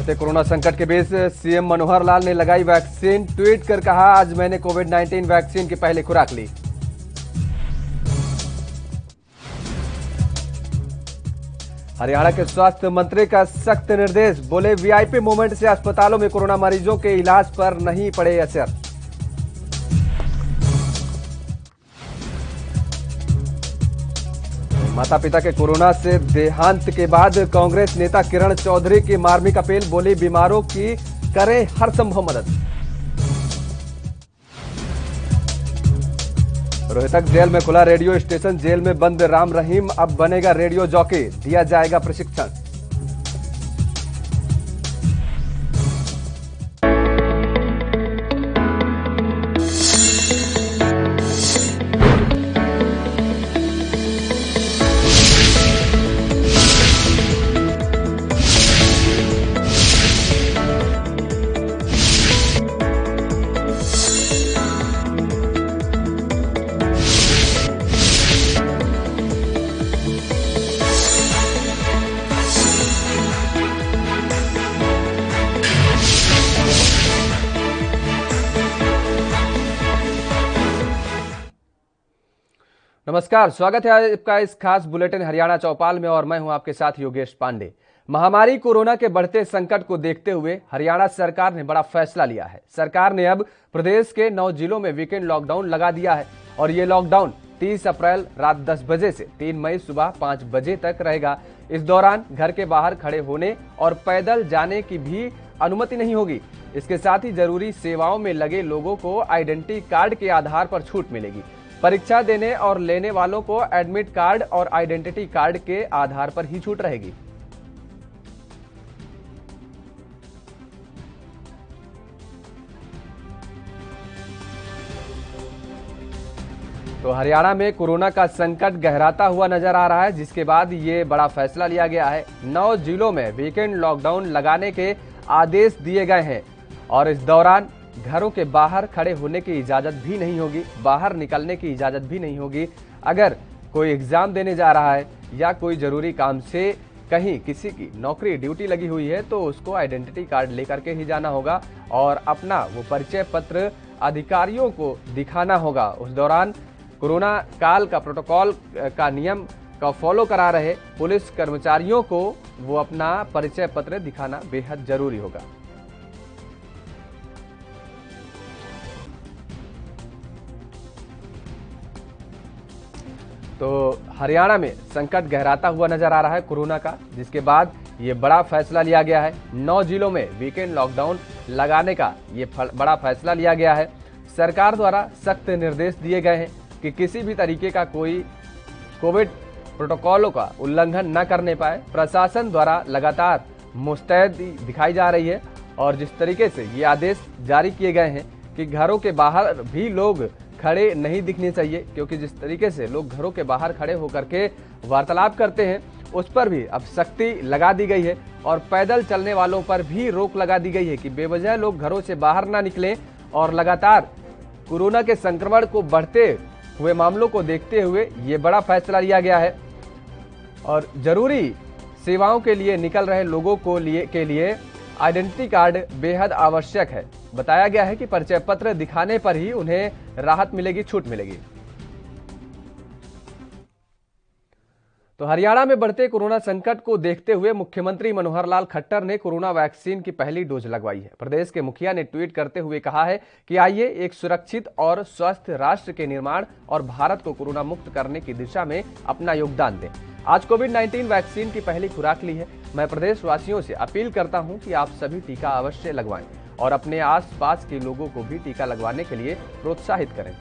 बढ़ते कोरोना संकट के बीच सीएम मनोहर लाल ने लगाई वैक्सीन। ट्वीट कर कहा, आज मैंने कोविड-19 वैक्सीन की पहली खुराक ली। हरियाणा के स्वास्थ्य मंत्री का सख्त निर्देश, बोले वीआईपी मूवमेंट से अस्पतालों में कोरोना मरीजों के इलाज पर नहीं पड़े असर। माता पिता के कोरोना से देहांत के बाद कांग्रेस नेता किरण चौधरी की मार्मिक अपील, बोली बीमारों की करें हर संभव मदद। रोहतक जेल में खुला रेडियो स्टेशन, जेल में बंद राम रहीम अब बनेगा रेडियो जॉकी, दिया जाएगा प्रशिक्षण। नमस्कार, स्वागत है आपका इस खास बुलेटिन हरियाणा चौपाल में और मैं हूं आपके साथ योगेश पांडे। महामारी कोरोना के बढ़ते संकट को देखते हुए हरियाणा सरकार ने बड़ा फैसला लिया है। सरकार ने अब प्रदेश के 9 जिलों में वीकेंड लॉकडाउन लगा दिया है और ये लॉकडाउन 30 अप्रैल रात 10 बजे से 3 मई सुबह 5 बजे तक रहेगा। इस दौरान घर के बाहर खड़े होने और पैदल जाने की भी अनुमति नहीं होगी। इसके साथ ही जरूरी सेवाओं में लगे लोगों को आइडेंटिटी कार्ड के आधार पर छूट मिलेगी। परीक्षा देने और लेने वालों को एडमिट कार्ड और आइडेंटिटी कार्ड के आधार पर ही छूट रहेगी। तो हरियाणा में कोरोना का संकट गहराता हुआ नजर आ रहा है, जिसके बाद ये बड़ा फैसला लिया गया है। 9 जिलों में वीकेंड लॉकडाउन लगाने के आदेश दिए गए हैं और इस दौरान घरों के बाहर खड़े होने की इजाजत भी नहीं होगी, बाहर निकलने की इजाजत भी नहीं होगी। अगर कोई एग्जाम देने जा रहा है या कोई जरूरी काम से कहीं किसी की नौकरी ड्यूटी लगी हुई है तो उसको आइडेंटिटी कार्ड लेकर के ही जाना होगा और अपना वो परिचय पत्र अधिकारियों को दिखाना होगा। उस दौरान कोरोना काल का प्रोटोकॉल का नियम का फॉलो करा रहे पुलिस कर्मचारियों को वो अपना परिचय पत्र दिखाना बेहद जरूरी होगा। तो हरियाणा में संकट गहराता हुआ नजर आ रहा है कोरोना का, जिसके बाद ये बड़ा फैसला लिया गया है। 9 जिलों में वीकेंड लॉकडाउन लगाने का ये बड़ा फैसला लिया गया है। सरकार द्वारा सख्त निर्देश दिए गए हैं कि किसी भी तरीके का कोई कोविड प्रोटोकॉलों का उल्लंघन न करने पाए। प्रशासन द्वारा लगातार मुस्तैदी दिखाई जा रही है और जिस तरीके से ये आदेश जारी किए गए हैं कि घरों के बाहर भी लोग खड़े नहीं दिखने चाहिए, क्योंकि जिस तरीके से लोग घरों के बाहर खड़े होकर के वार्तालाप करते हैं उस पर भी अब सख्ती लगा दी गई है और पैदल चलने वालों पर भी रोक लगा दी गई है कि बेवजह लोग घरों से बाहर ना निकलें। और लगातार कोरोना के संक्रमण को बढ़ते हुए मामलों को देखते हुए ये बड़ा फैसला लिया गया है और जरूरी सेवाओं के लिए निकल रहे लोगों के लिए आइडेंटिटी कार्ड बेहद आवश्यक है। बताया गया है कि परिचय पत्र दिखाने पर ही उन्हें राहत मिलेगी, छूट मिलेगी। तो हरियाणा में बढ़ते कोरोना संकट को देखते हुए मुख्यमंत्री मनोहर लाल खट्टर ने कोरोना वैक्सीन की पहली डोज लगवाई है। प्रदेश के मुखिया ने ट्वीट करते हुए कहा है कि आइए एक सुरक्षित और स्वस्थ राष्ट्र के निर्माण और भारत को कोरोना मुक्त करने की दिशा में अपना योगदान दें। आज कोविड-19 वैक्सीन की पहली खुराक ली है। मैं प्रदेशवासियों से अपील करता हूं कि आप सभी टीका अवश्य लगवाएं और अपने आसपास के लोगों को भी टीका लगवाने के लिए प्रोत्साहित करें।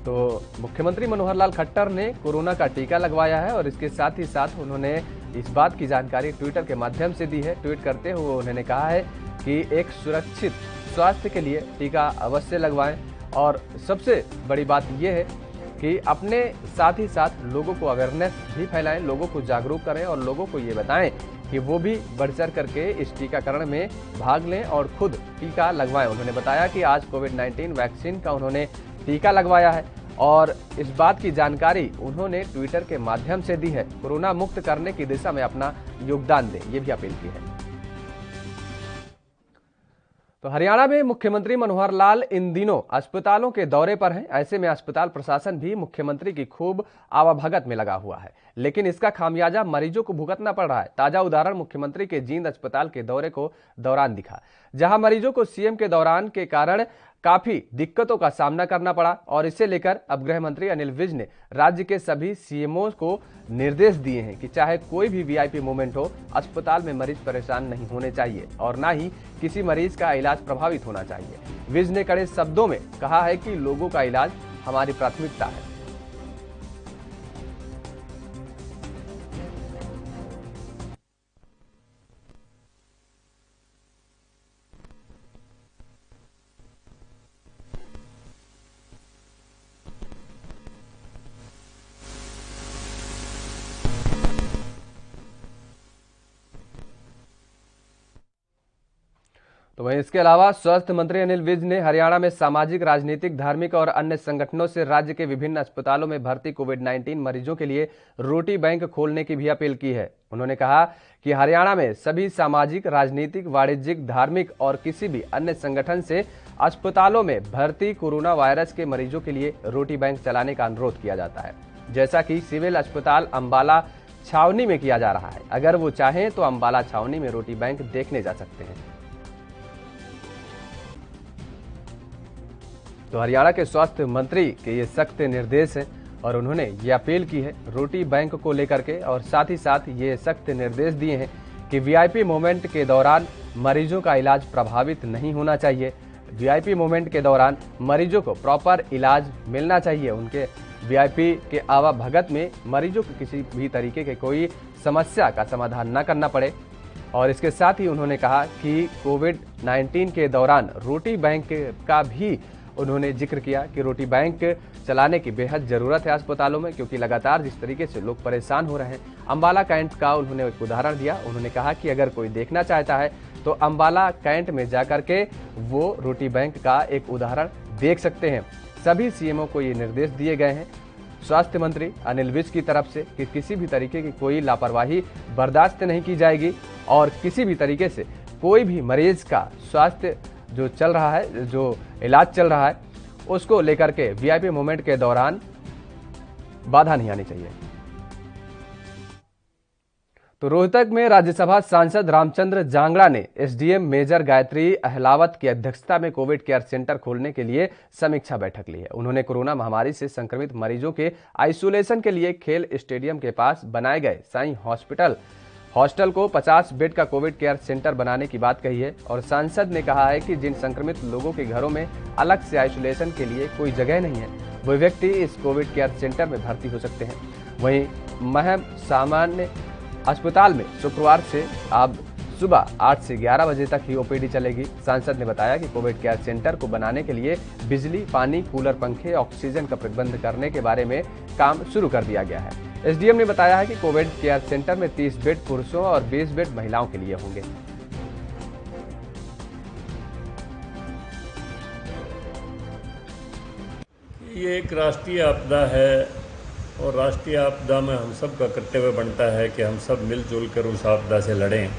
तो मुख्यमंत्री मनोहर लाल खट्टर ने कोरोना का टीका लगवाया है और इसके साथ ही साथ उन्होंने इस बात की जानकारी ट्विटर के माध्यम से दी है। ट्वीट करते हुए उन्होंने कहा है कि एक सुरक्षित स्वास्थ्य के लिए टीका अवश्य लगवाएं और सबसे बड़ी बात यह है कि अपने साथ ही साथ लोगों को अवेयरनेस भी फैलाएं, लोगों को जागरूक करें और लोगों को ये बताएं कि वो भी बढ़ चढ़ करके इस टीकाकरण में भाग लें और खुद टीका लगवाएं। उन्होंने बताया कि आज कोविड-19 वैक्सीन का उन्होंने टीका लगवाया है और इस बात की जानकारी उन्होंने ट्विटर के माध्यम से दी है। कोरोना मुक्त करने की दिशा में अपना योगदान दें, ये भी अपील की है। तो हरियाणा में मुख्यमंत्री मनोहर लाल इन दिनों अस्पतालों के दौरे पर हैं। ऐसे में अस्पताल प्रशासन भी मुख्यमंत्री की खूब आवाभगत में लगा हुआ है, लेकिन इसका खामियाजा मरीजों को भुगतना पड़ रहा है। ताजा उदाहरण मुख्यमंत्री के जींद अस्पताल के दौरे को दौरान दिखा, जहां मरीजों को सीएम के दौरान के कारण काफी दिक्कतों का सामना करना पड़ा और इसे लेकर अब गृह मंत्री अनिल विज ने राज्य के सभी सीएमओ को निर्देश दिए हैं कि चाहे कोई भी वीआईपी मूवमेंट हो, अस्पताल में मरीज परेशान नहीं होने चाहिए और ना ही किसी मरीज का इलाज प्रभावित होना चाहिए। विज ने कड़े शब्दों में कहा है कि लोगों का इलाज हमारी प्राथमिकता है। तो वहीं इसके अलावा स्वास्थ्य मंत्री अनिल विज ने हरियाणा में सामाजिक, राजनीतिक, धार्मिक और अन्य संगठनों से राज्य के विभिन्न अस्पतालों में भर्ती कोविड-19 मरीजों के लिए रोटी बैंक खोलने की भी अपील की है। उन्होंने कहा कि हरियाणा में सभी सामाजिक, राजनीतिक, वाणिज्यिक, धार्मिक और किसी भी अन्य संगठन से अस्पतालों में भर्ती कोरोना वायरस के मरीजों के लिए रोटी बैंक चलाने का अनुरोध किया जाता है, जैसा कि सिविल अस्पताल अंबाला छावनी में किया जा रहा है। अगर वो चाहें तो अंबाला छावनी में रोटी बैंक देखने जा सकते हैं। तो हरियाणा के स्वास्थ्य मंत्री के ये सख्त निर्देश हैं और उन्होंने ये अपील की है रोटी बैंक को लेकर के, और साथ ही साथ ये सख्त निर्देश दिए हैं कि वीआईपी मूवमेंट के दौरान मरीजों का इलाज प्रभावित नहीं होना चाहिए। वीआईपी मूवमेंट के दौरान मरीजों को प्रॉपर इलाज मिलना चाहिए। उनके वीआईपी के आवाभगत में मरीजों को किसी भी तरीके के कोई समस्या का समाधान न करना पड़े। और इसके साथ ही उन्होंने कहा कि कोविड-19 के दौरान रोटी बैंक का भी उन्होंने जिक्र किया कि रोटी बैंक चलाने की बेहद जरूरत है अस्पतालों में, क्योंकि लगातार जिस तरीके से लोग परेशान हो रहे हैं। अंबाला कैंट का उन्होंने एक उदाहरण दिया। उन्होंने कहा कि अगर कोई देखना चाहता है तो अंबाला कैंट में जाकर के वो रोटी बैंक का एक उदाहरण देख सकते हैं। सभी सीएमओ को ये निर्देश दिए गए हैं स्वास्थ्य मंत्री अनिल विज की तरफ से कि किसी भी तरीके की कोई लापरवाही बर्दाश्त नहीं की जाएगी और किसी भी तरीके से कोई भी मरीज का स्वास्थ्य जो चल रहा है, जो इलाज चल रहा है, उसको लेकर के वीआईपी मूवमेंट के दौरान बाधा नहीं आनी चाहिए। तो रोहतक में राज्यसभा सांसद रामचंद्र जांगड़ा ने एसडीएम मेजर गायत्री अहलावत की अध्यक्षता में कोविड केयर सेंटर खोलने के लिए समीक्षा बैठक ली है। उन्होंने कोरोना महामारी से संक्रमित मरीजों के आइसोलेशन के लिए खेल स्टेडियम के पास बनाए गए साई हॉस्टल को 50 बेड का कोविड केयर सेंटर बनाने की बात कही है। और सांसद ने कहा है कि जिन संक्रमित लोगों के घरों में अलग से आइसोलेशन के लिए कोई जगह नहीं है, वो व्यक्ति इस कोविड केयर सेंटर में भर्ती हो सकते हैं। वहीं महम सामान्य अस्पताल में शुक्रवार से अब सुबह 8 से 11 बजे तक ही ओपीडी चलेगी। सांसद ने बताया कि कोविड केयर सेंटर को बनाने के लिए बिजली, पानी, कूलर, पंखे, ऑक्सीजन का प्रबंध करने के बारे में काम शुरू कर दिया गया है। एसडीएम ने बताया है कि कोविड केयर सेंटर में 30 बेड पुरुषों और 20 बेड महिलाओं के लिए होंगे। ये एक राष्ट्रीय आपदा है और राष्ट्रीय आपदा में हम सब का कर्तव्य बनता है कि हम सब मिलजुल कर उस आपदा से लड़ें।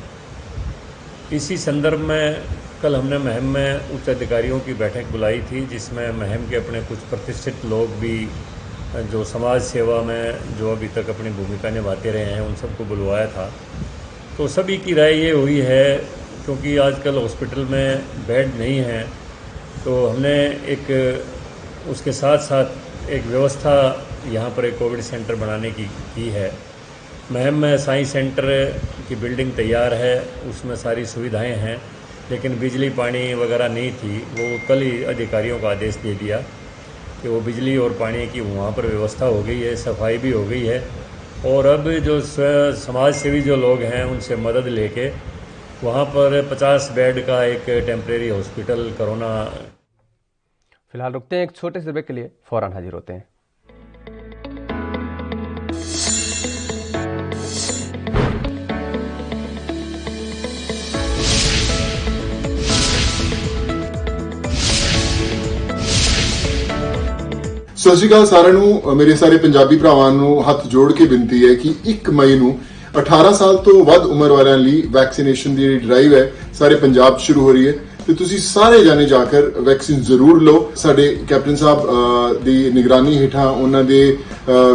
इसी संदर्भ में कल हमने महम में उच्च अधिकारियों की बैठक बुलाई थी, जिसमें महम के अपने कुछ प्रतिष्ठित लोग भी जो समाज सेवा में जो अभी तक अपनी भूमिका निभाते रहे हैं उन सबको बुलवाया था। तो सभी की राय ये हुई है, क्योंकि आजकल हॉस्पिटल में बेड नहीं है, तो हमने एक उसके साथ साथ एक व्यवस्था यहाँ पर एक कोविड सेंटर बनाने की है। महम में साई सेंटर की बिल्डिंग तैयार है, उसमें सारी सुविधाएं हैं, लेकिन बिजली पानी वगैरह नहीं थी। वो कल ही अधिकारियों का आदेश दे दिया कि वो बिजली और पानी की वहाँ पर व्यवस्था हो गई है, सफाई भी हो गई है। और अब जो समाज सेवी जो लोग हैं उनसे मदद लेके वहाँ पर 50 बेड का एक टेम्परेरी हॉस्पिटल कोरोना। फिलहाल रुकते हैं एक छोटे से ब्रेक के लिए, फौरन हाजिर होते हैं। ਸਤਿ ਸ਼੍ਰੀ ਅਕਾਲ ਸਾਰਿਆਂ ਨੂੰ। ਮੇਰੇ ਸਾਰੇ ਪੰਜਾਬੀ ਭਰਾਵਾਂ ਨੂੰ ਹੱਥ ਜੋੜ ਕੇ ਬੇਨਤੀ ਹੈ ਕਿ 1 ਮਈ ਨੂੰ 18 ਸਾਲ ਤੋਂ ਵੱਧ ਉਮਰ ਵਾਲਿਆਂ ਲਈ ਵੈਕਸੀਨੇਸ਼ਨ ਦੀ ਡਰਾਈਵ ਹੈ ਸਾਰੇ ਪੰਜਾਬ 'ਚ ਸ਼ੁਰੂ ਹੋ ਰਹੀ ਹੈ ਤੇ ਤੁਸੀਂ ਸਾਰੇ ਜਾਣੇ ਜਾ ਕੇ ਵੈਕਸੀਨ ਜ਼ਰੂਰ ਲਓ। ਸਾਡੇ ਕੈਪਟਨ ਸਾਹਿਬ ਦੀ ਨਿਗਰਾਨੀ ਹੇਠਾਂ, ਉਹਨਾਂ ਦੇ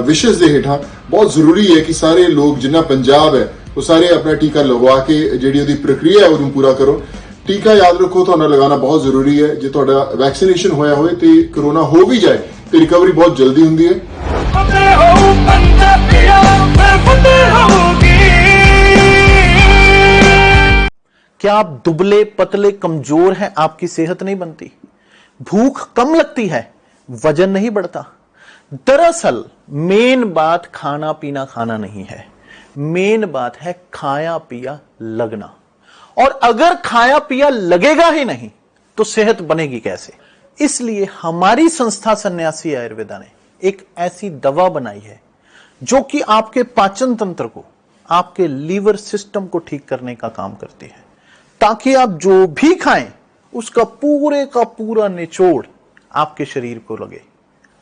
ਵਿਸ਼ੇਸ ਦੇ ਹੇਠਾਂ ਬਹੁਤ ਜ਼ਰੂਰੀ ਹੈ ਕਿ ਸਾਰੇ ਲੋਕ ਜਿੰਨਾ ਪੰਜਾਬ ਹੈ ਉਹ ਸਾਰੇ ਆਪਣਾ ਟੀਕਾ ਲਗਵਾ ਕੇ ਜਿਹੜੀ ਉਹਦੀ ਪ੍ਰਕਿਰਿਆ ਹੈ ਉਹਨੂੰ ਪੂਰਾ ਕਰੋ। ਟੀਕਾ ਯਾਦ ਰੱਖੋ ਤੁਹਾਨੂੰ ਲਗਾਉਣਾ ਬਹੁਤ ਜ਼ਰੂਰੀ ਹੈ। ਜੇ ਤੁਹਾਡਾ ਵੈਕਸੀਨੇਸ਼ਨ ਹੋਇਆ ਹੋਵੇ ਤੇ ਕਰੋਨਾ ਹੋ ਵੀ ਜਾਏ ਤੇ ਰਿਕਵਰੀ ਬਹੁਤ ਜਲਦੀ ਹੁੰਦੀ ਹੈ। क्या आप दुबले पतले कमजोर हैं? आपकी सेहत नहीं बनती, भूख कम लगती है, वजन नहीं बढ़ता। दरअसल मेन बात खाना पीना खाना नहीं है, मेन बात है खाया पिया लगना। और अगर खाया पिया लगेगा ही नहीं तो सेहत बनेगी कैसे? इसलिए हमारी संस्था सन्यासी आयुर्वेदा ने एक ऐसी दवा बनाई है जो कि आपके पाचन तंत्र को, आपके लीवर सिस्टम को ठीक करने का काम करती है, ताकि आप जो भी खाएं उसका पूरे का पूरा निचोड़ आपके शरीर को लगे,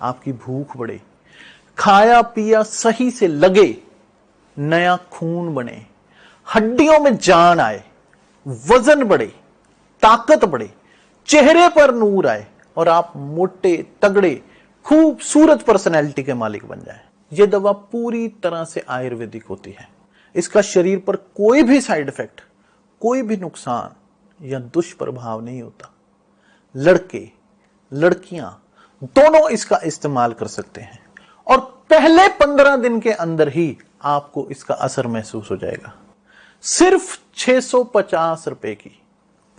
आपकी भूख बढ़े, खाया पिया सही से लगे, नया खून बने, हड्डियों में जान आए, वजन बढ़े, ताकत बढ़े, चेहरे पर नूर आए और आप मोटे तगड़े खूबसूरत पर्सनैलिटी के मालिक बन जाएं। यह दवा पूरी तरह से आयुर्वेदिक होती है। इसका शरीर पर कोई भी साइड इफेक्ट, कोई भी नुकसान या दुष्प्रभाव नहीं होता। लड़के लड़कियां दोनों इसका इस्तेमाल कर सकते हैं और पहले 15 दिन के अंदर ही आपको इसका असर महसूस हो जाएगा। सिर्फ 650 रुपए की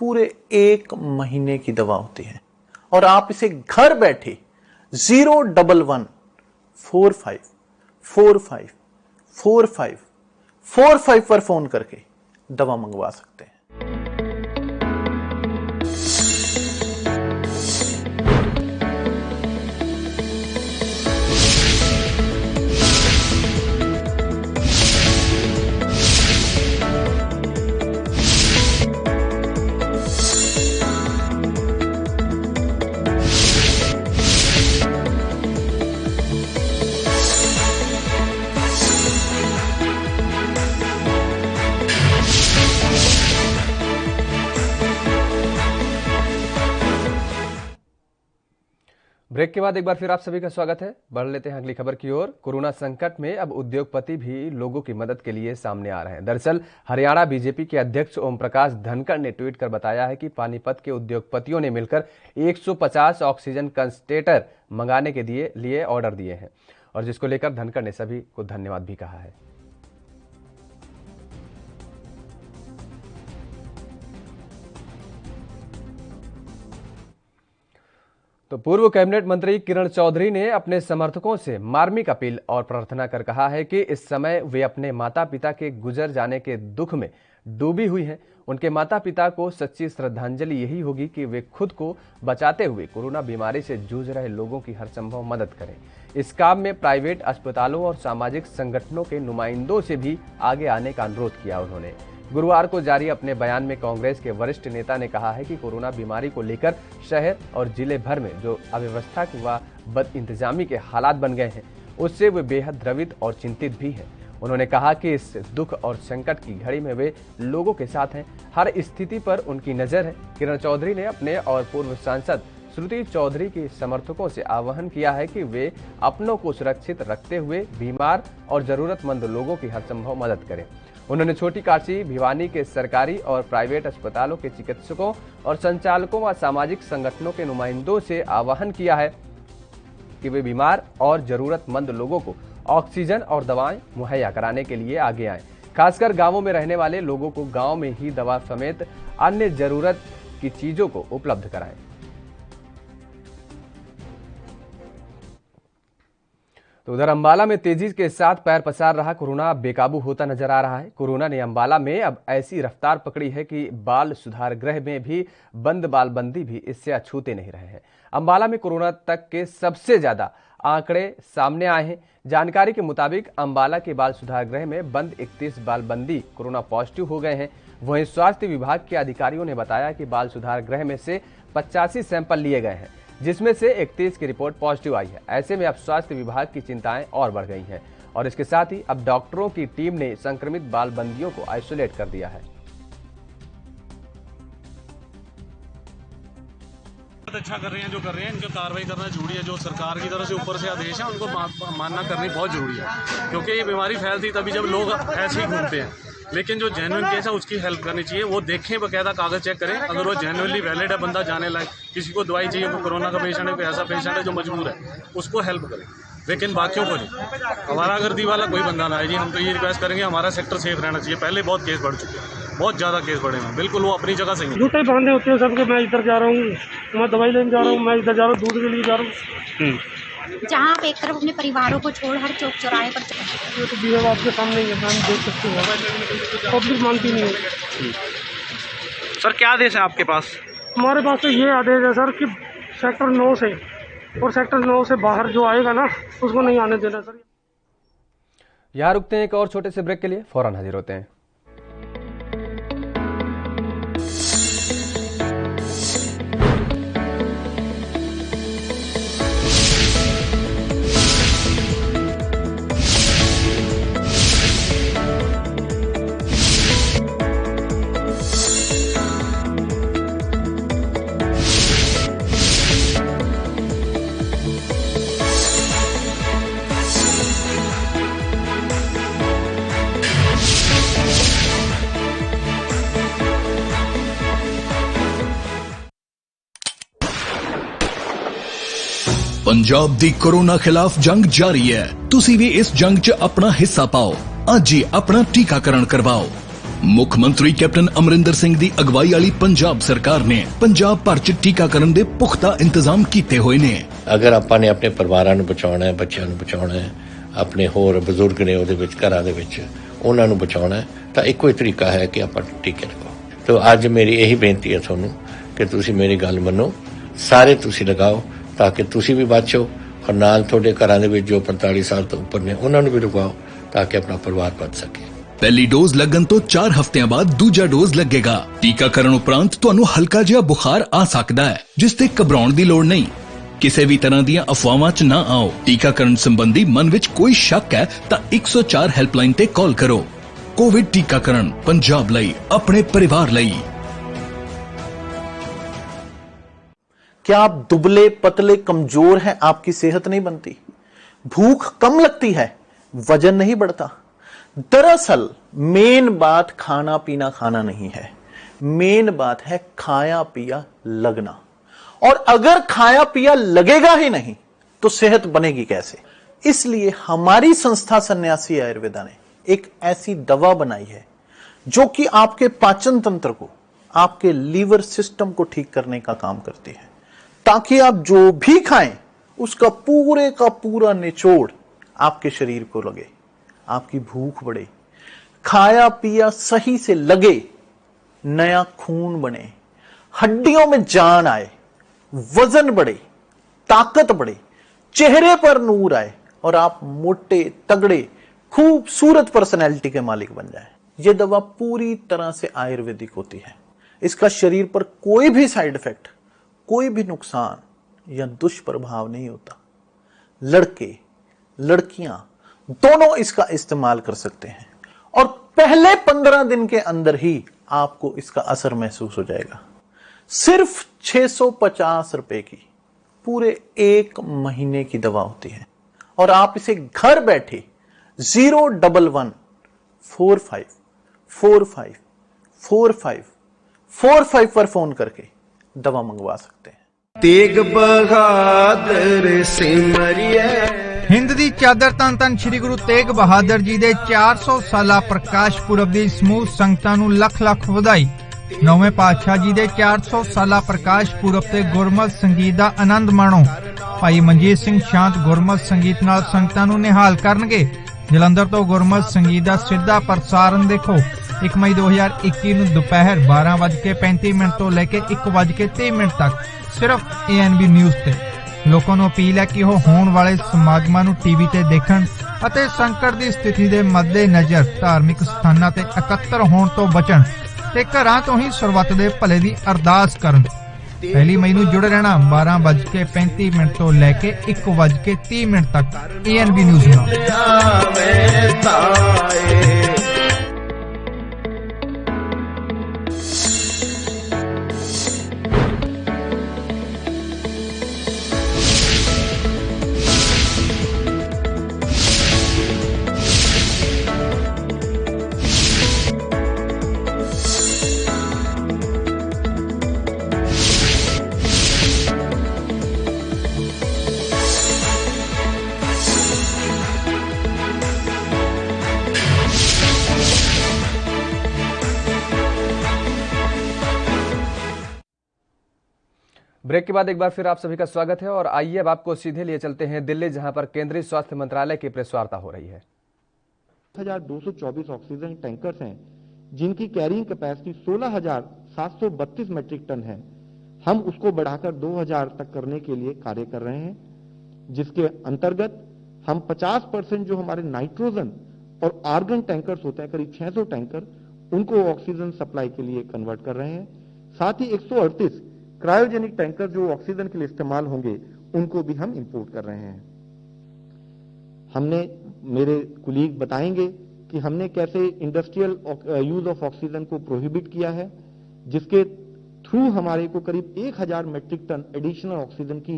पूरे 1 महीने की दवा होती है और आप इसे घर बैठे 011 45 45 45 45 पर फोन करके दवा मंगवा सकते हैं। ब्रेक के बाद एक बार फिर आप सभी का स्वागत है। बढ़ लेते हैं अगली खबर की ओर। कोरोना संकट में अब उद्योगपति भी लोगों की मदद के लिए सामने आ रहे हैं। दरअसल हरियाणा बीजेपी के अध्यक्ष ओम प्रकाश धनखड़ ने ट्वीट कर बताया है कि पानीपत के उद्योगपतियों ने मिलकर 150 ऑक्सीजन कंसंट्रेटर मंगाने के लिए ऑर्डर दिए हैं और जिसको लेकर धनखड़ ने सभी को धन्यवाद भी कहा है। तो पूर्व कैबिनेट मंत्री किरण चौधरी ने अपने समर्थकों से मार्मिक अपील और प्रार्थना कर कहा है कि इस समय वे अपने माता पिता के गुजर जाने के दुख में डूबी हुई हैं। उनके माता पिता को सच्ची श्रद्धांजलि यही होगी कि वे खुद को बचाते हुए कोरोना बीमारी से जूझ रहे लोगों की हर संभव मदद करें। इस काम में प्राइवेट अस्पतालों और सामाजिक संगठनों के नुमाइंदों से भी आगे आने का अनुरोध किया। उन्होंने गुरुवार को जारी अपने बयान में कांग्रेस के वरिष्ठ नेता ने कहा है कि कोरोना बीमारी को लेकर शहर और जिले भर में जो अव्यवस्था व बदइंतजामी के हालात बन गए हैं उससे वे बेहद द्रवित और चिंतित भी हैं। उन्होंने कहा कि इस दुख और संकट की घड़ी में वे लोगों के साथ हैं, हर स्थिति पर उनकी नजर है। किरण चौधरी ने अपने और पूर्व सांसद श्रुति चौधरी के समर्थकों से आह्वान किया है कि वे अपनों को सुरक्षित रखते हुए बीमार और जरूरतमंद लोगों की हर संभव मदद करें। उन्होंने छोटी काशी, भिवानी के सरकारी और प्राइवेट अस्पतालों के चिकित्सकों और संचालकों व सामाजिक संगठनों के नुमाइंदों से आह्वान किया है कि वे बीमार और जरूरतमंद लोगों को ऑक्सीजन और दवाएं मुहैया कराने के लिए आगे आएं। खासकर गांवों में रहने वाले लोगों को गांव में ही दवा समेत अन्य जरूरत की चीजों को उपलब्ध कराएं। तो उधर अंबाला में तेजी के साथ पैर पसार रहा कोरोना बेकाबू होता नजर आ रहा है। कोरोना ने अंबाला में अब ऐसी रफ्तार पकड़ी है कि बाल सुधार गृह में भी बंद बालबंदी भी इससे अछूते नहीं रहे हैं। अंबाला में कोरोना तक के सबसे ज्यादा आंकड़े सामने आए हैं। जानकारी के मुताबिक अंबाला के बाल सुधार गृह में बंद 31 बालबंदी कोरोना पॉजिटिव हो गए हैं। वहीं स्वास्थ्य विभाग के अधिकारियों ने बताया कि बाल सुधार गृह में से 85 सैंपल लिए गए हैं। जिसमें से 31 की रिपोर्ट पॉजिटिव आई है। ऐसे में अब स्वास्थ्य विभाग की चिंताएं और बढ़ गई हैं और इसके साथ ही अब डॉक्टरों की टीम ने संक्रमित बाल बंदियों को आइसोलेट कर दिया है। अच्छा कर रहे हैं जो कर रहे हैं, इनका कार्रवाई करना जरूरी है। जो सरकार की तरफ से ऊपर से आदेश है उनको मानना करनी बहुत जरूरी है, क्योंकि ये बीमारी फैलती तभी जब लोग ऐसे ही घूमते हैं। लेकिन जो जेन्युइन केस है उसकी हेल्प करनी चाहिए, वो देखें, बकायदा कागज चेक करें। अगर वो जेन्युइनली वैलिड है, बंदा जाने लायक, किसी को दवाई चाहिए, कोई कोरोना का पेशेंट है, कोई ऐसा पेशेंट है जो मजबूर है, उसको हेल्प करें, लेकिन बाकियों को नहीं। हमारा गर्दी वाला कोई बंदा ना है जी। हम तो ये रिक्वेस्ट करेंगे, हमारा सेक्टर सेफ रहना चाहिए। पहले बहुत केस बढ़ चुके हैं, बहुत ज़्यादा केस बढ़े हैं। बिल्कुल वो अपनी जगह सही है। जूते बांधे होते हैं सबके, मैं इधर जा रहा हूँ, मैं दवाई लेने जा रहा हूँ, मैं इधर जा रहा हूँ, दूध के लिए जा रहा हूँ। जहाँ आप एक तरफ अपने परिवारों को छोड़ हर चौक चौराहे पर ये तो बिहेव आपके सामने ही है, मैम देख सकते हैं, पब्लिक मानती नहीं है। सर क्या आदेश है आपके पास? हमारे पास तो ये आदेश है सर कि सेक्टर 9 से और सेक्टर 9 से बाहर जो आएगा ना उसको नहीं आने देना सर। यहाँ रुकते हैं एक और छोटे से ब्रेक के लिए, फौरन हाजिर होते हैं। पंजाब दी कोरोना खिलाफ जंग जारी है। तुसी भी इस जंग च अपना हिस्सा पाओ। अज ही अपना टीकाकरण करवाओ। मुख मंत्री कैप्टन अमरिंदर सिंह दी अगवाई वाली पंजाब सरकार ने पंजाब भर च टीकाकरण दे पुख्ता इंतजाम कीते हुए ने। अगर आपां ने अपने परिवारां नूं बचाउणा है, बच्चों नूं बचाउणा है, अपने होर बजुर्ग ने उहदे विच घरां दे विच उहनां नूं बचाउणा है, तां इक्को ही तरीका है कि आपां टीके लगाओ। तो अज मेरी यही बेनती है तुहानूं कि तुसीं मेरी गल मन्नो, सारे तुसीं लगाओ ताकि तुसीं भी बचो और नाल तुहाडे घरां दे विच जो 45 साल तो उपर ने उन्हां नूं भी लगाओ ताकि अपना परिवार बच सके। पहली डोज लगन तो 4 हफ्तियां बाद दूजा डोज लगेगा। टीकाकरण उपरांत तुहानूं हल्का जिहा बुखार आ सकदा है, जिस ते घबराउण दी लोड़ नहीं। किसी भी तरह दी अफवाहां च ना आओ। टीकाकरण संबंधी मन विच कोई शक है तां 104 हेल्पलाइन ते कॉल करो। कोविड टीकाकरण पंजाब लई, अपने परिवार लई। क्या आप दुबले पतले कमजोर हैं? आपकी सेहत नहीं बनती, भूख कम लगती है, वजन नहीं बढ़ता? दरअसल मेन बात खाना पीना खाना नहीं है, मेन बात है खाया पिया लगना। और अगर खाया पिया लगेगा ही नहीं तो सेहत बनेगी कैसे? इसलिए हमारी संस्था सन्यासी आयुर्वेदा ने एक ऐसी दवा बनाई है जो कि आपके पाचन तंत्र को, आपके लीवर सिस्टम को ठीक करने का काम करती है, ताकि आप जो भी खाएं उसका पूरे का पूरा निचोड़ आपके शरीर को लगे, आपकी भूख बढ़े, खाया पिया सही से लगे, नया खून बने, हड्डियों में जान आए, वजन बढ़े, ताकत बढ़े, चेहरे पर नूर आए और आप मोटे तगड़े खूबसूरत पर्सनैलिटी के मालिक बन जाए। यह दवा पूरी तरह से आयुर्वेदिक होती है। इसका शरीर पर कोई भी साइड इफेक्ट, कोई भी नुकसान या दुष्प्रभाव नहीं होता। लड़के लड़कियां दोनों इसका इस्तेमाल कर सकते हैं और पहले 15 दिन के अंदर ही आपको इसका असर महसूस हो जाएगा। सिर्फ 650 रुपए की पूरे 1 महीने की दवा होती है और आप इसे घर बैठे 011 45 45 45 45 पर फोन करके दवा मंगवा सकते हैं। तेग बहादुर सिमरिए हिंद दी चादर धन धन श्री गुरु तेग बहादुर जी दे 400 साला प्रकाश पुरब दी समूह संगतां नूं लख लख वधाई। नौवें पातशाह जी दे 400 साला प्रकाश पुरब ते गुरमत संगीत दा आनंद माणो। भाई मनजीत सिंह शांत गुरमत संगीत नाल संगतां नूं निहाल करनगे। जलंधर तो गुरमत संगीत दा सीधा प्रसारण देखो 1 मई 2021 ਨੂੰ ਦੁਪਹਿਰ 12:35 ਤੋਂ ਲੈ ਕੇ 1:30 ਤੱਕ ਸਿਰਫ ANB ਨਿਊਜ਼ ਤੇ। ਲੋਕਾਂ ਨੂੰ ਅਪੀਲ ਹੈ ਕਿ ਉਹ ਹੋਣ ਵਾਲੇ ਸਮਾਗਮਾਂ ਨੂੰ ਟੀਵੀ ਤੇ ਦੇਖਣ ਅਤੇ ਸੰਕਟ ਦੀ ਸਥਿਤੀ ਦੇ ਮੱਦੇਨਜ਼ਰ ਧਾਰਮਿਕ ਸਥਾਨਾਂ ਤੇ ਇਕੱਤਰ ਹੋਣ ਤੋਂ ਬਚਣ ਤੇ ਘਰਾਂ ਤੋਂ ਹੀ ਸਰਬੱਤ ਦੇ ਭਲੇ ਦੀ ਅਰਦਾਸ ਕਰਨ। पहली मई ਨੂੰ जुड़े रहना 12:35 ਤੋਂ ਲੈ ਕੇ 1:30 तक ANB न्यूज़ ਨਾਲ। ब्रेक के बाद एक बार फिर आप सभी का स्वागत है और आइए अब आपको सीधे लिए चलते हैं दिल्ली, जहां पर केंद्रीय स्वास्थ्य मंत्रालय की प्रेस वार्ता हो रही है। 1224 ऑक्सीजन टैंकर्स हैं जिनकी कैरिंग कैपेसिटी 16,732 मेट्रिक टन है। हम उसको बढ़ाकर 2,000 तक करने के लिए कार्य कर रहे हैं, जिसके अंतर्गत हम 50% जो हमारे नाइट्रोजन और आर्गन टैंकर्स होते हैं, करीब 600 टैंकर, उनको ऑक्सीजन सप्लाई के लिए कन्वर्ट कर रहे हैं। साथ ही 138 क्रायोजेनिक टैंकर जो ऑक्सीजन के लिए इस्तेमाल होंगे उनको भी हम इंपोर्ट कर रहे हैं। हमने, मेरे कुलीग बताएंगे कि हमने कैसे इंडस्ट्रियल यूज ऑफ ऑक्सीजन को प्रोहिबिट किया है, जिसके थ्रू हमारे को करीब 1,000 मेट्रिक टन एडिशनल ऑक्सीजन की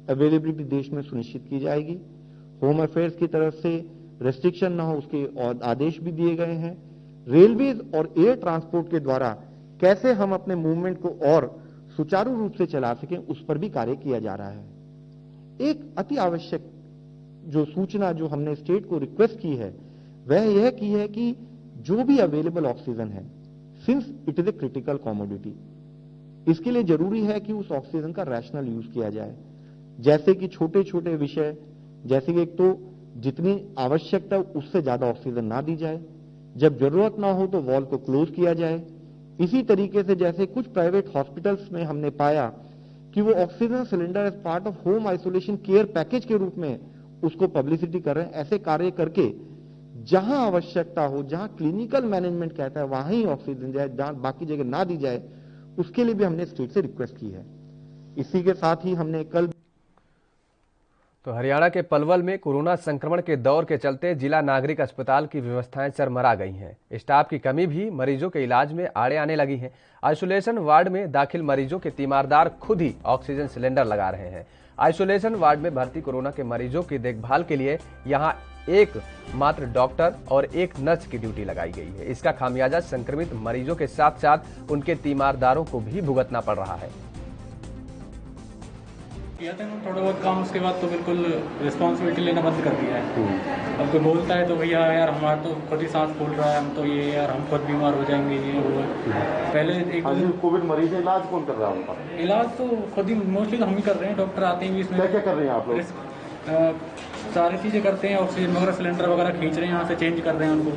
अवेलेबिलिटी देश में सुनिश्चित की जाएगी। होम अफेयर्स की तरफ से रेस्ट्रिक्शन न हो उसके आदेश भी दिए गए हैं। रेलवेज और एयर ट्रांसपोर्ट के द्वारा कैसे हम अपने मूवमेंट को और सुचारू रूप से चला सकें, उस पर भी कार्य किया जा रहा है। एक अति आवश्यक जो सूचना जो हमने स्टेट को रिक्वेस्ट की है वह यह की है कि जो भी अवेलेबल ऑक्सीजन है, since it is a critical commodity, इसके लिए जरूरी है कि उस ऑक्सीजन का रैशनल यूज किया जाए। जैसे कि छोटे छोटे विषय, जैसे कि एक तो जितनी आवश्यकता उससे ज्यादा ऑक्सीजन ना दी जाए, जब जरूरत ना हो तो वॉल्व को क्लोज किया जाए। इसी तरीके से जैसे कुछ प्राइवेट हॉस्पिटल्स में हमने पाया कि वो oxygen cylinder as part of home isolation care package के रूप में उसको पब्लिसिटी कर रहे हैं। ऐसे कार्य करके जहां आवश्यकता हो, जहां क्लिनिकल मैनेजमेंट कहता है वहां ही ऑक्सीजन जाए, जहां बाकी जगह ना दी जाए, उसके लिए भी हमने स्टेट से रिक्वेस्ट की है। इसी के साथ ही हमने कल तो हरियाणा के पलवल में कोरोना संक्रमण के दौर के चलते जिला नागरिक अस्पताल की व्यवस्थाएं चरमरा गई हैं। स्टाफ की कमी भी मरीजों के इलाज में आड़े आने लगी है। आइसोलेशन वार्ड में दाखिल मरीजों के तीमारदार खुद ही ऑक्सीजन सिलेंडर लगा रहे हैं। आइसोलेशन वार्ड में भर्ती कोरोना के मरीजों की देखभाल के लिए यहां एक मात्र डॉक्टर और एक नर्स की ड्यूटी लगाई गई है। इसका खामियाजा संक्रमित मरीजों के साथ साथ उनके तीमारदारों को भी भुगतना पड़ रहा है। किया था ना थोड़ा बहुत काम, उसके बाद तो बिल्कुल रिस्पॉन्सिबिलिटी लेना बंद कर दिया है। अब कोई बोलता है तो भैया यार हमारा तो खुद ही सांस फूल रहा है, हम तो ये यार हम खुद बीमार हो जाएंगे, ये वो है। पहले एक कोविड मरीज है, इलाज कौन कर रहा है उनका? इलाज तो खुद ही मोस्टली तो हम ही कर रहे हैं, डॉक्टर आते हैं भी इसमें। क्या क्या कर रहे हैं आप लोग? सारी चीज़ें करते हैं, ऑक्सीजन वगैरह सिलेंडर वगैरह खींच रहे हैं, यहाँ से चेंज कर रहे हैं उनको,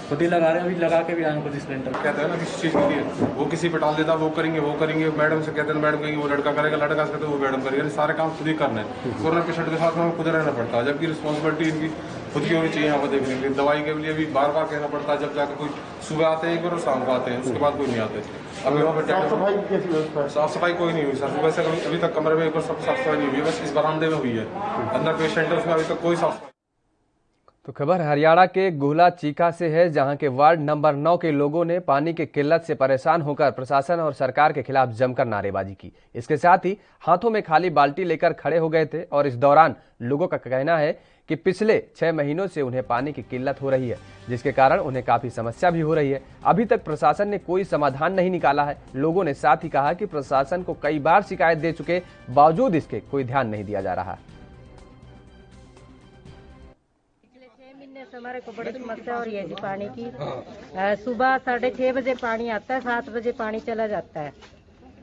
खुद ही लगा रहे हैं। अभी लगा के भी आए खुद ही सिलेंडर। कहते हैं ना किसी चीज़ के लिए वो किसी पे टाल देता, वो करेंगे वो करेंगे, मैडम से कहते हैं मैडम कहेंगे वो लड़का करेगा, लड़का से कहते हैं वो मैडम करेगी, सारे काम खुद ही करना है। कोरोना पेशेंट के साथ में खुद रहना पड़ता है, जबकि रिस्पॉन्सिबिलिटी इनकी खुद की होनी चाहिए। यहाँ पर देखने के लिए दवाई के लिए भी बार बार कहना पड़ता है, जब जाकर कोई सुबह आते हैं एक बार और शाम को आते हैं, उसके बाद कोई नहीं आते। अब यहाँ पर साफ सफाई कैसी व्यवस्था है? साफ सफाई कोई नहीं हुई सर, सुबह से अभी तक कमरे में एक बार साफ सफाई नहीं हुई, बस इस बरामदे में हुई है। अंदर पेशेंट है उसमें अभी तक कोई साफ। तो खबर हरियाणा के गुहला चीका से है, जहां के वार्ड नंबर 9 के लोगों ने पानी की किल्लत से परेशान होकर प्रशासन और सरकार के खिलाफ जमकर नारेबाजी की। इसके साथ ही हाथों में खाली बाल्टी लेकर खड़े हो गए थे और इस दौरान लोगों का कहना है कि पिछले 6 महीनों से उन्हें पानी की किल्लत हो रही है, जिसके कारण उन्हें काफी समस्या भी हो रही है। अभी तक प्रशासन ने कोई समाधान नहीं निकाला है। लोगों ने साथ ही कहा कि प्रशासन को कई बार शिकायत दे चुके, बावजूद इसके कोई ध्यान नहीं दिया जा रहा। हमारे को बड़ी समस्या हो रही है जी पानी की। सुबह 6:30 बजे पानी आता है, 7 बजे पानी चला जाता है,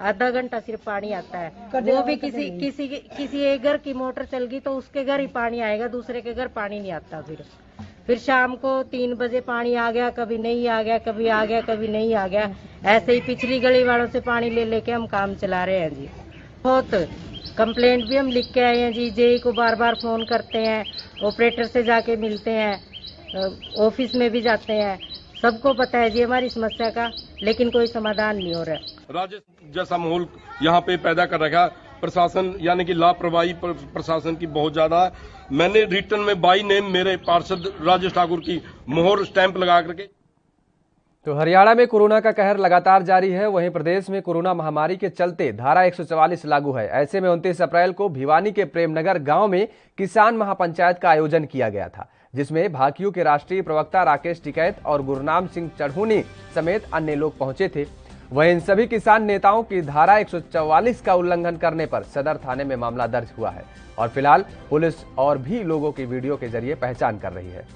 आधा घंटा सिर्फ पानी आता है। वो भी किसी एक घर की मोटर चल गई तो उसके घर ही पानी आएगा, दूसरे के घर पानी नहीं आता। फिर शाम को 3 बजे पानी आ गया, कभी नहीं आ गया, कभी आ गया, कभी नहीं आ गया। ऐसे ही पिछली गली वालों से पानी ले लेके हम काम चला रहे हैं जी। बहुत कंप्लेंट भी हम लिख के आए हैं जी, जेई को बार बार फोन करते हैं, ऑपरेटर से जाके मिलते हैं, ऑफिस में भी जाते हैं, सबको पता है जी हमारी समस्या का, लेकिन कोई समाधान नहीं हो रहा है। राज्य जैसा माहौल यहाँ पे पैदा कर रखा है। प्रशासन यानी कि लापरवाही प्रशासन की बहुत ज्यादा है। मैंने रिटर्न में बाई नेम मेरे पार्षद राजेश ठाकुर की मोहर स्टैंप लगा करके। तो हरियाणा में कोरोना का कहर लगातार जारी है। वहीं प्रदेश में कोरोना महामारी के चलते धारा 144 लागू है। ऐसे में 29 अप्रैल को भिवानी के प्रेमनगर गांव में किसान महापंचायत का आयोजन किया गया था, जिसमें भाकियू के राष्ट्रीय प्रवक्ता राकेश टिकैत और गुरनाम सिंह चढ़ूनी समेत अन्य लोग पहुंचे थे। वहीं इन सभी किसान नेताओं की धारा 144 का उल्लंघन करने पर सदर थाने में मामला दर्ज हुआ है और फिलहाल पुलिस और भी लोगों की वीडियो के जरिए पहचान कर रही है।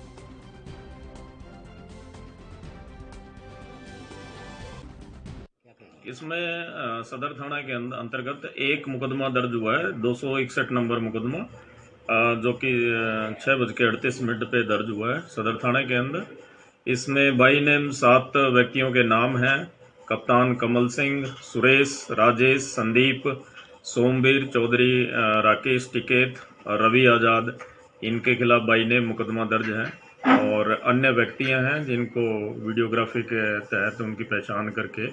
इसमें सदर थाना के अंतर्गत एक मुकदमा दर्ज हुआ है, 261 नंबर मुकदमा, जो कि 6:38 पे दर्ज हुआ है सदर थाने के अंदर। इसमें बाई नेम 7 व्यक्तियों के नाम हैं: कप्तान कमल सिंह, सुरेश, राजेश, संदीप, सोमवीर चौधरी, राकेश टिकैत और रवि आजाद। इनके खिलाफ बाई नेम मुकदमा दर्ज है और अन्य व्यक्तियां हैं जिनको वीडियोग्राफी के तहत उनकी पहचान करके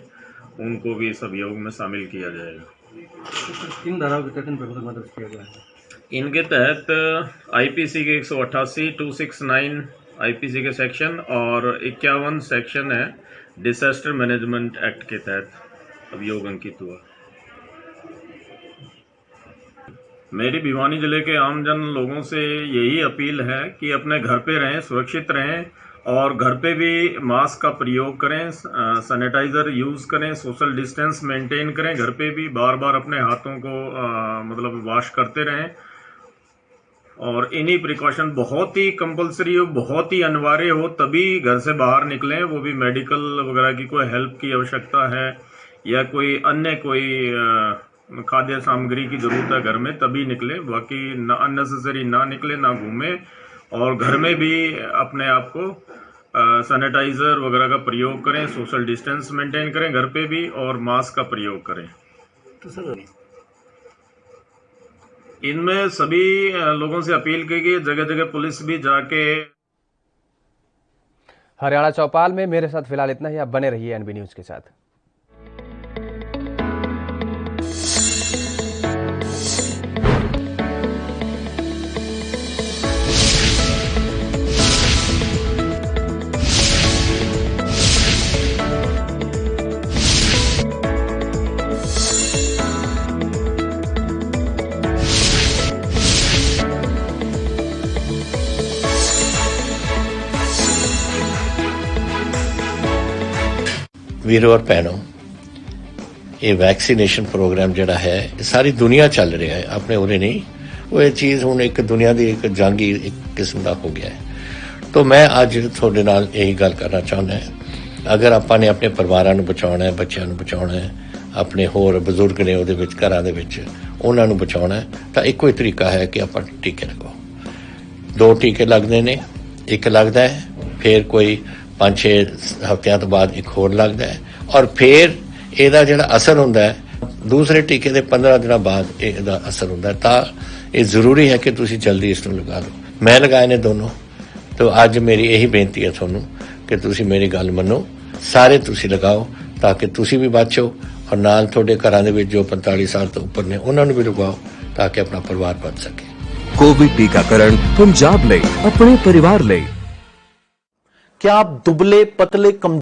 उनको भी इस अभियोग में शामिल किया जाएगा। किन धाराओं के तहत मुकदमा दर्ज किया गया है? इनके तहत आईपीसी के 188, 269 आईपीसी के सेक्शन और 51 सेक्शन है डिजास्टर मैनेजमेंट एक्ट के तहत अभियोग अंकित हुआ। मेरी भिवानी जिले के आमजन लोगों से यही अपील है कि अपने घर पे रहें, सुरक्षित रहें और घर पे भी मास्क का प्रयोग करें, सैनिटाइजर यूज़ करें, सोशल डिस्टेंस मेंटेन करें, घर पे भी बार बार अपने हाथों को मतलब वॉश करते रहें। और इन्हीं प्रिकॉशन बहुत ही कंपलसरी हो, बहुत ही अनिवार्य हो तभी घर से बाहर निकलें, वो भी मेडिकल वगैरह की कोई हेल्प की आवश्यकता है या कोई अन्य कोई खाद्य सामग्री की जरूरत है घर में, तभी निकलें। बाकी ना अननेसेसरी ना निकले, ना घूमें और घर में भी अपने आप को सैनिटाइजर वगैरह का प्रयोग करें, सोशल डिस्टेंस मेंटेन करें घर पे भी और मास्क का प्रयोग करें। तो सर इनमें सभी लोगों से अपील की गई, जगह जगह पुलिस भी जाके। हरियाणा चौपाल में मेरे साथ फिलहाल इतना ही। आप बने रहिए एनबी न्यूज के साथ। वीरों और बहनों, ये वैक्सीनेशन प्रोग्राम जिहड़ा है सारी दुनिया चल रहा है, अपने उरे नहीं। वो ये चीज़ हुण एक दुनिया की एक जांगी एक किस्म का हो गया है। तो मैं अज तुहाडे नाल यही गल करना चाहुंदा है, अगर आपां ने अपने परिवारां नूं बचाउणा है, बच्चों नूं बचाउणा है, अपने होर बजुर्ग ने उहदे विच घरां दे विच उहनां नूं बचाउणा है, तां इक्को ही तरीका है कि आपां टीके लगाओ। 2 टीके लगदे ने, एक लगदा है, फिर कोई 5-6 हफ्तियां तो बाद एक होर लगता है और फिर ਇਹਦਾ ਜਿਹੜਾ असर ਹੁੰਦਾ है दूसरे टीके के 15 दिनों बाद ਇਹਦਾ असर ਹੁੰਦਾ है। ਤਾਂ ਇਹ ਜ਼ਰੂਰੀ है कि ਤੁਸੀਂ जल्दी ਇਸ ਨੂੰ ਲਗਾ ਲਓ। मैं लगाए ने दोनों। तो ਅੱਜ ਮੇਰੀ ਇਹੀ ਬੇਨਤੀ ਹੈ ਤੁਹਾਨੂੰ कि ਤੁਸੀਂ ਮੇਰੀ ਗੱਲ ਮੰਨੋ, ਸਾਰੇ ਤੁਸੀਂ ਲਗਾਓ ताकि ਤੁਸੀਂ ਵੀ ਬਚੋ और ਨਾਲ ਤੁਹਾਡੇ ਘਰਾਂ ਦੇ ਵਿੱਚ ਜੋ 45 ਸਾਲ ਤੋਂ ਉੱਪਰ ਨੇ ਉਹਨਾਂ ਨੂੰ ਵੀ ਲਗਾਓ ताकि अपना परिवार बच सके। कोविड टीकाकरण पंजाब ਲਈ, अपने परिवार ਲਈ। क्या आप दुबले पतले कम